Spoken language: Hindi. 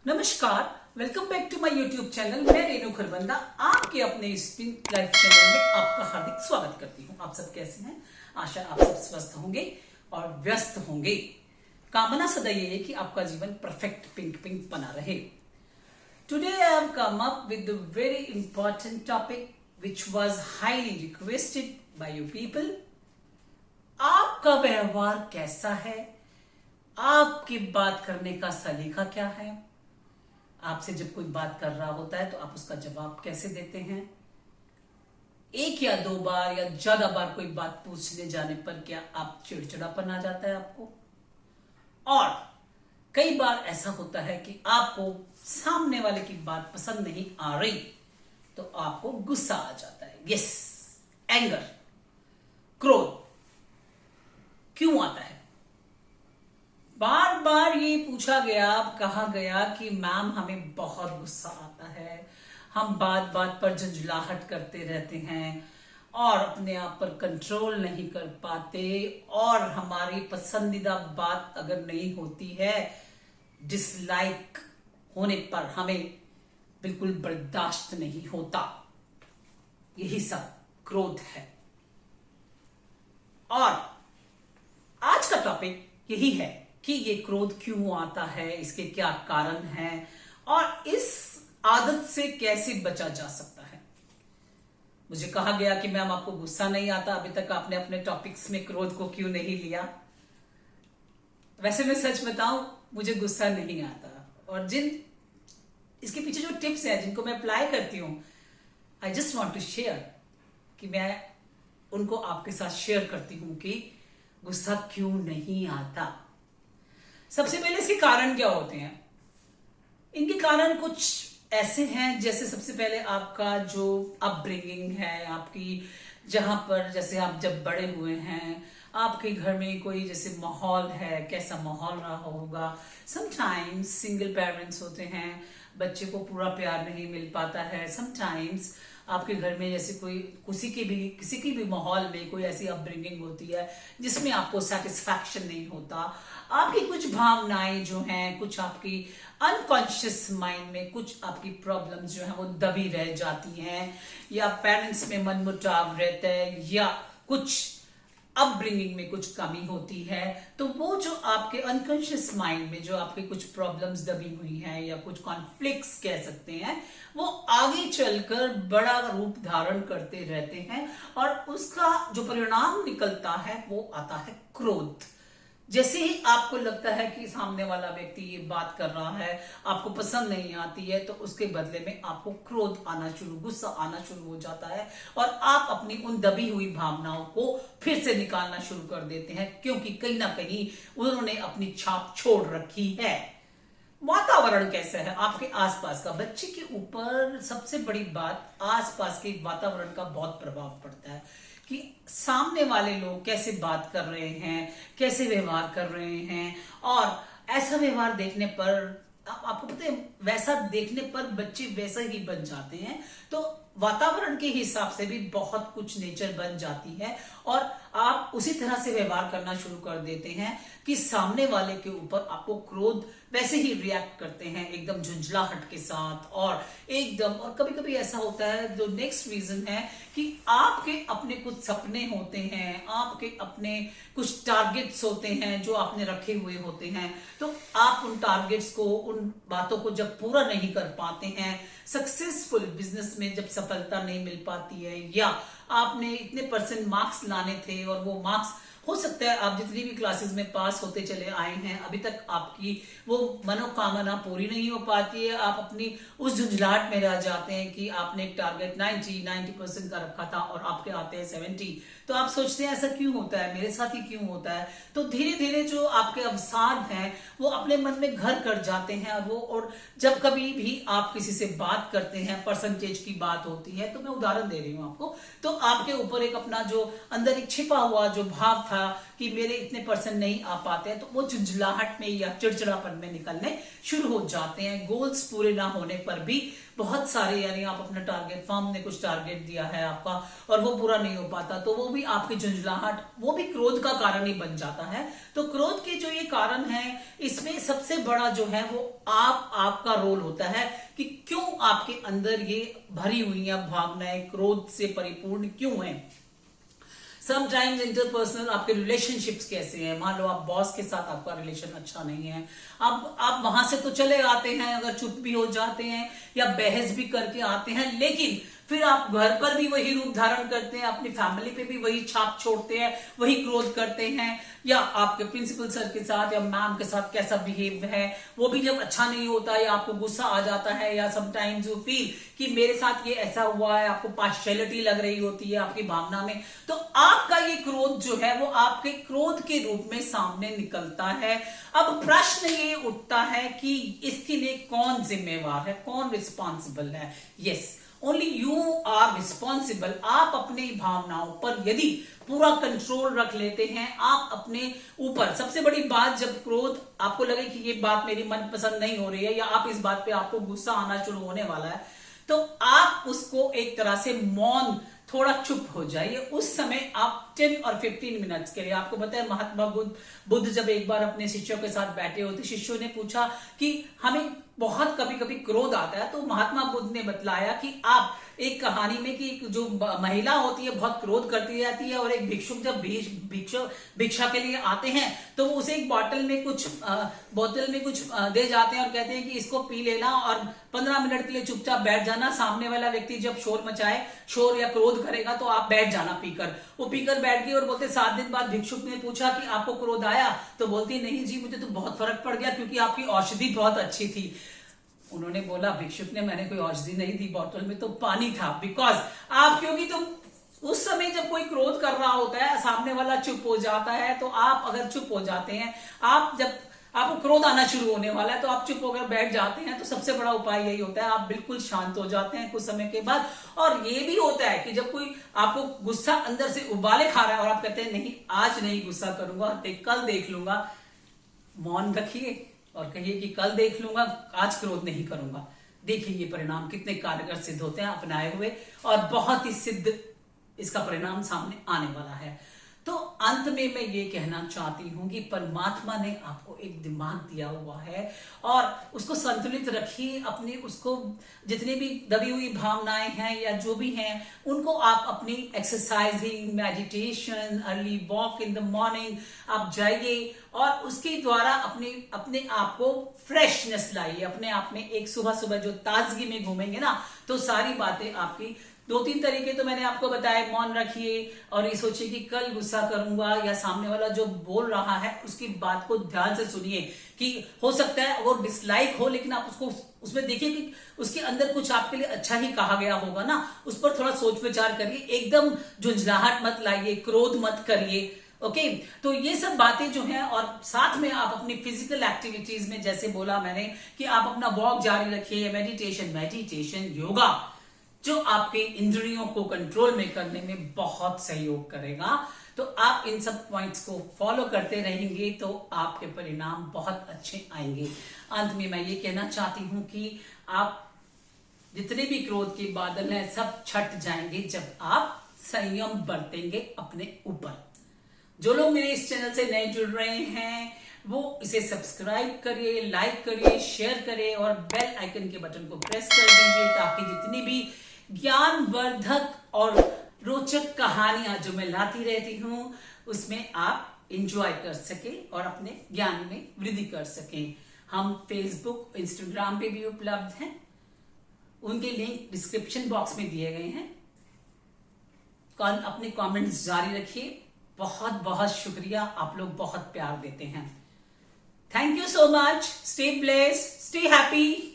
नमस्कार, welcome back to my YouTube channel. मैं रेणु खरबंदा आपके अपने स्पिन लाइफ चैनल में आपका हार्दिक स्वागत करती हूँ। आप सब कैसे हैं? आशा आप सब स्वस्थ होंगे और व्यस्त होंगे। कामना सदा ये है कि आपका जीवन परफेक्ट पिंक पिंक बना रहे। Today I have come up with the very important topic which was highly requested bye you people. आपका व्यवहार कैसा है? आपकी बात करने का सलीका क्या है? आपसे जब कोई बात कर रहा होता है तो आप उसका जवाब कैसे देते हैं? एक या दो बार या ज्यादा बार कोई बात पूछने जाने पर क्या आप चिड़चिड़ापन आ जाता है आपको? और कई बार ऐसा होता है कि आपको सामने वाले की बात पसंद नहीं आ रही तो आपको गुस्सा आ जाता है। यस, एंगर, क्रोध क्यों आता है? बार बार ये पूछा गया, कहा गया कि मैम हमें बहुत गुस्सा आता है, हम बात बात पर झंझलाहट करते रहते हैं और अपने आप पर कंट्रोल नहीं कर पाते, और हमारी पसंदीदा बात अगर नहीं होती है, डिसलाइक होने पर हमें बिल्कुल बर्दाश्त नहीं होता। यही सब क्रोध है। और आज का टॉपिक यही है कि ये क्रोध क्यों आता है, इसके क्या कारण हैं और इस आदत से कैसे बचा जा सकता है। मुझे कहा गया कि मैम आपको गुस्सा नहीं आता, अभी तक आपने अपने टॉपिक्स में क्रोध को क्यों नहीं लिया। वैसे मैं सच बताऊं, मुझे गुस्सा नहीं आता, और इसके पीछे जो टिप्स हैं जिनको मैं अप्लाई करती हूं, I just want to share कि मैं उनको आपके साथ शेयर करती हूं कि गुस्सा क्यों नहीं आता। सबसे पहले इसके कारण क्या होते हैं? इनके कारण कुछ ऐसे हैं, जैसे सबसे पहले आपका जो अपब्रिंगिंग है, आपकी जहां पर जैसे आप जब बड़े हुए हैं, आपके घर में कोई जैसे माहौल है, कैसा माहौल रहा होगा। समटाइम्स सिंगल पेरेंट्स होते हैं, बच्चे को पूरा प्यार नहीं मिल पाता है। समटाइम्स आपके घर में जैसे कोई किसी की भी माहौल में कोई ऐसी अपब्रिंगिंग होती है जिसमें आपको सेटिस्फैक्शन नहीं होता। आपकी कुछ भावनाएं जो हैं, कुछ आपकी अनकॉन्शियस माइंड में कुछ आपकी प्रॉब्लम्स जो हैं वो दबी रह जाती हैं, या पेरेंट्स में मनमुटाव रहता है, या कुछ अपब्रिंगिंग में कुछ कमी होती है। तो वो जो आपके अनकॉन्शियस माइंड में जो आपके कुछ प्रॉब्लम्स दबी हुई हैं या कुछ कॉन्फ्लिक्ट्स कह सकते हैं, वो आगे चलकर बड़ा रूप धारण करते रहते हैं, और उसका जो परिणाम निकलता है वो आता है क्रोध। जैसे ही आपको लगता है कि सामने वाला व्यक्ति ये बात कर रहा है, आपको पसंद नहीं आती है, तो उसके बदले में आपको क्रोध आना शुरू, गुस्सा आना शुरू हो जाता है, और आप अपनी उन दबी हुई भावनाओं को फिर से निकालना शुरू कर देते हैं, क्योंकि कहीं ना कहीं उन्होंने अपनी छाप छोड़ रखी है। वातावरण कैसा है आपके आसपास का? बच्चे के ऊपर सबसे बड़ी बात, आसपास के वातावरण का बहुत प्रभाव पड़ता है कि सामने वाले लोग कैसे बात कर रहे हैं, कैसे व्यवहार कर रहे हैं। और ऐसा व्यवहार देखने पर आपको पता है, वैसा देखने पर बच्चे वैसा ही बन जाते हैं। तो वातावरण के हिसाब से भी बहुत कुछ नेचर बन जाती है, और आप उसी तरह से व्यवहार करना शुरू कर देते हैं कि सामने वाले के ऊपर आपको क्रोध वैसे ही रिएक्ट करते हैं, एकदम झुंझलाहट के साथ, और एकदम। और कभी कभी ऐसा होता है, जो नेक्स्ट रीजन है कि आपके अपने कुछ सपने होते हैं, आपके अपने कुछ टारगेट्स होते हैं जो आपने रखे हुए होते हैं, तो आप उन टारगेट्स को, उन बातों को जब पूरा नहीं कर पाते हैं, सक्सेसफुल बिजनेस में जब सफलता नहीं मिल पाती है, या आपने इतने % मार्क्स लाने थे और वो मार्क्स, हो सकता है आप जितनी भी क्लासेस में पास होते चले आए हैं, अभी तक आपकी वो मनोकामना पूरी नहीं हो पाती है। आप अपनी उस झुंझलाहट में रह जाते हैं कि आपने एक टारगेट 90% का रखा था और आपके आते हैं 70। तो आप सोचते हैं ऐसा क्यों होता है, मेरे साथ ही क्यों होता है। तो धीरे धीरे जो आपके अवसाद हैं वो अपने मन में घर कर जाते हैं, और जब कभी भी आप किसी से बात करते हैं, परसेंटेज की बात होती है, तो मैं उदाहरण दे रही हूं आपको, तो आपके ऊपर एक अपना जो अंदर एक छिपा हुआ जो भाव था था कि मेरे इतने परसेंट नहीं आ पाते हैं, तो वो झुंझलाहट में या चिड़चिड़ापन में निकलने शुरू हो जाते हैं। गोल्स पूरे ना होने पर भी बहुत सारे, यानी आप अपना टारगेट, फर्म ने कुछ टारगेट दिया है आपका और वो पूरा नहीं हो पाता, तो वो भी आपकी झुंझलाहट, वो भी क्रोध का कारण ही बन जाता है। तो क्रोध के जो ये कारण है, इसमें सबसे बड़ा जो है वो आपका रोल होता है कि क्यों आपके अंदर ये भरी हुई भावनाएं क्रोध से परिपूर्ण क्यों है। समटाइम्स इंटरपर्सनल आपके रिलेशनशिप्स कैसे हैं, मान लो आप बॉस के साथ आपका रिलेशन अच्छा नहीं है, आप वहां से तो चले आते हैं, अगर चुप भी हो जाते हैं या बहस भी करके आते हैं, लेकिन फिर आप घर पर भी वही रूप धारण करते हैं, अपनी फैमिली पे भी वही छाप छोड़ते हैं, वही क्रोध करते हैं, या आपके प्रिंसिपल सर के साथ या मैम के साथ कैसा बिहेव है वो भी जब अच्छा नहीं होता या आपको गुस्सा आ जाता है, या समटाइम्स यू फील कि मेरे साथ ये ऐसा हुआ है, आपको पार्शियलिटी लग रही होती है आपकी भावना में, तो आपका ये क्रोध जो है वो आपके क्रोध के रूप में सामने निकलता है। अब प्रश्न ये उठता है कि इसके लिए कौन जिम्मेवार है, कौन रिस्पॉन्सिबल है। Yes, only you are responsible. आप अपनी भावनाओं पर यदि पूरा कंट्रोल रख लेते हैं, आप अपने ऊपर, सबसे बड़ी बात, जब क्रोध आपको लगे कि ये बात मेरी मनपसंद नहीं हो रही है या आप इस बात पे आपको गुस्सा आना शुरू होने वाला है, तो आप उसको एक तरह से मौन, थोड़ा चुप हो जाइए। उस समय आप 10 और 15 मिनट्स के लिए, आपको पता है महात्मा बुद्ध जब एक बार अपने शिष्यों के साथ बैठे होते, शिष्यों ने पूछा कि हमें बहुत कभी कभी क्रोध आता है, तो महात्मा बुद्ध ने बतलाया कि आप एक कहानी में कि जो महिला होती है बहुत क्रोध करती रहती है और एक भिक्षुक जब भिक्षा के लिए आते हैं तो वो उसे एक बोतल में कुछ दे जाते हैं और कहते हैं कि इसको पी लेना और 15 मिनट के लिए चुपचाप बैठ जाना, सामने वाला व्यक्ति जब शोर मचाए, शोर या क्रोध करेगा तो आप बैठ जाना पीकर। वो पीकर बैठ गई और बोलते 7 दिन बाद भिक्षुक ने पूछा कि आपको क्रोध आया, तो बोलती नहीं जी मुझे तो बहुत फर्क पड़ गया क्योंकि आपकी औषधि बहुत अच्छी थी। उन्होंने बोला, भिक्षुक ने, मैंने कोई औषधि नहीं दी, बोतल में तो पानी था। बिकॉज आप, क्योंकि तुम उस समय जब कोई क्रोध कर रहा होता है, सामने वाला चुप हो जाता है, तो आप अगर चुप हो जाते हैं, आप जब आपको क्रोध आना शुरू होने वाला है तो आप चुप होकर बैठ जाते हैं, तो सबसे बड़ा उपाय यही होता है, आप बिल्कुल शांत हो जाते हैं कुछ समय के बाद। और ये भी होता है कि जब कोई आपको गुस्सा अंदर से उबाले खा रहा है और आप कहते हैं नहीं आज नहीं गुस्सा करूंगा, कल देख लूंगा, मौन रखिए और कहिए कि कल देख लूंगा, आज क्रोध नहीं करूंगा। देखिए ये परिणाम कितने कारगर सिद्ध होते हैं अपनाए हुए, और बहुत ही सिद्ध इसका परिणाम सामने आने वाला है। तो अंत में मैं ये कहना चाहती हूं कि परमात्मा ने आपको एक दिमाग दिया हुआ है और उसको संतुलित रखिए। अपनी उसको जितनी भी दबी हुई भावनाएं हैं या जो भी हैं, उनको आप अपनी exercising, meditation, early walk in the morning आप जाइए और उसके द्वारा अपने आप को फ्रेशनेस लाइए। अपने आप में एक सुबह सुबह जो ताजगी में घूमेंगे ना, तो सारी बातें आपकी, 2-3 तरीके तो मैंने आपको बताए, मौन रखिए और ये सोचिए कि कल गुस्सा करूंगा, या सामने वाला जो बोल रहा है उसकी बात को ध्यान से सुनिए कि हो सकता है वो डिसलाइक हो, लेकिन आप उसको उसमें देखिए कि उसके अंदर कुछ आपके लिए अच्छा ही कहा गया होगा ना, उस पर थोड़ा सोच विचार करिए। एकदम झुंझलाहट मत लाइए, क्रोध मत करिए। ओके, तो ये सब बातें जो हैं, और साथ में आप अपनी फिजिकल एक्टिविटीज में, जैसे बोला मैंने कि आप अपना वॉक जारी रखिए, मेडिटेशन, योगा, जो आपके इंद्रियों को कंट्रोल में करने में बहुत सहयोग करेगा। तो आप इन सब पॉइंट्स को फॉलो करते रहेंगे तो आपके परिणाम बहुत अच्छे आएंगे। अंत में मैं ये कहना चाहती हूं कि आप जितने भी क्रोध के बादल हैं सब छट जाएंगे जब आप संयम बरतेंगे अपने ऊपर। जो लोग मेरे इस चैनल से नए जुड़ रहे हैं वो इसे सब्सक्राइब करिए, लाइक करिए, शेयर करिए और बेल आइकन के बटन को प्रेस कर दीजिए, ताकि जितनी भी ज्ञानवर्धक और रोचक कहानियां जो मैं लाती रहती हूं उसमें आप एंजॉय कर सके और अपने ज्ञान में वृद्धि कर सकें। हम फेसबुक, इंस्टाग्राम पे भी उपलब्ध हैं, उनके लिंक डिस्क्रिप्शन बॉक्स में दिए गए हैं। अपने कमेंट्स जारी रखिए। बहुत बहुत शुक्रिया, आप लोग बहुत प्यार देते हैं। Thank you so much. Stay blessed, stay happy.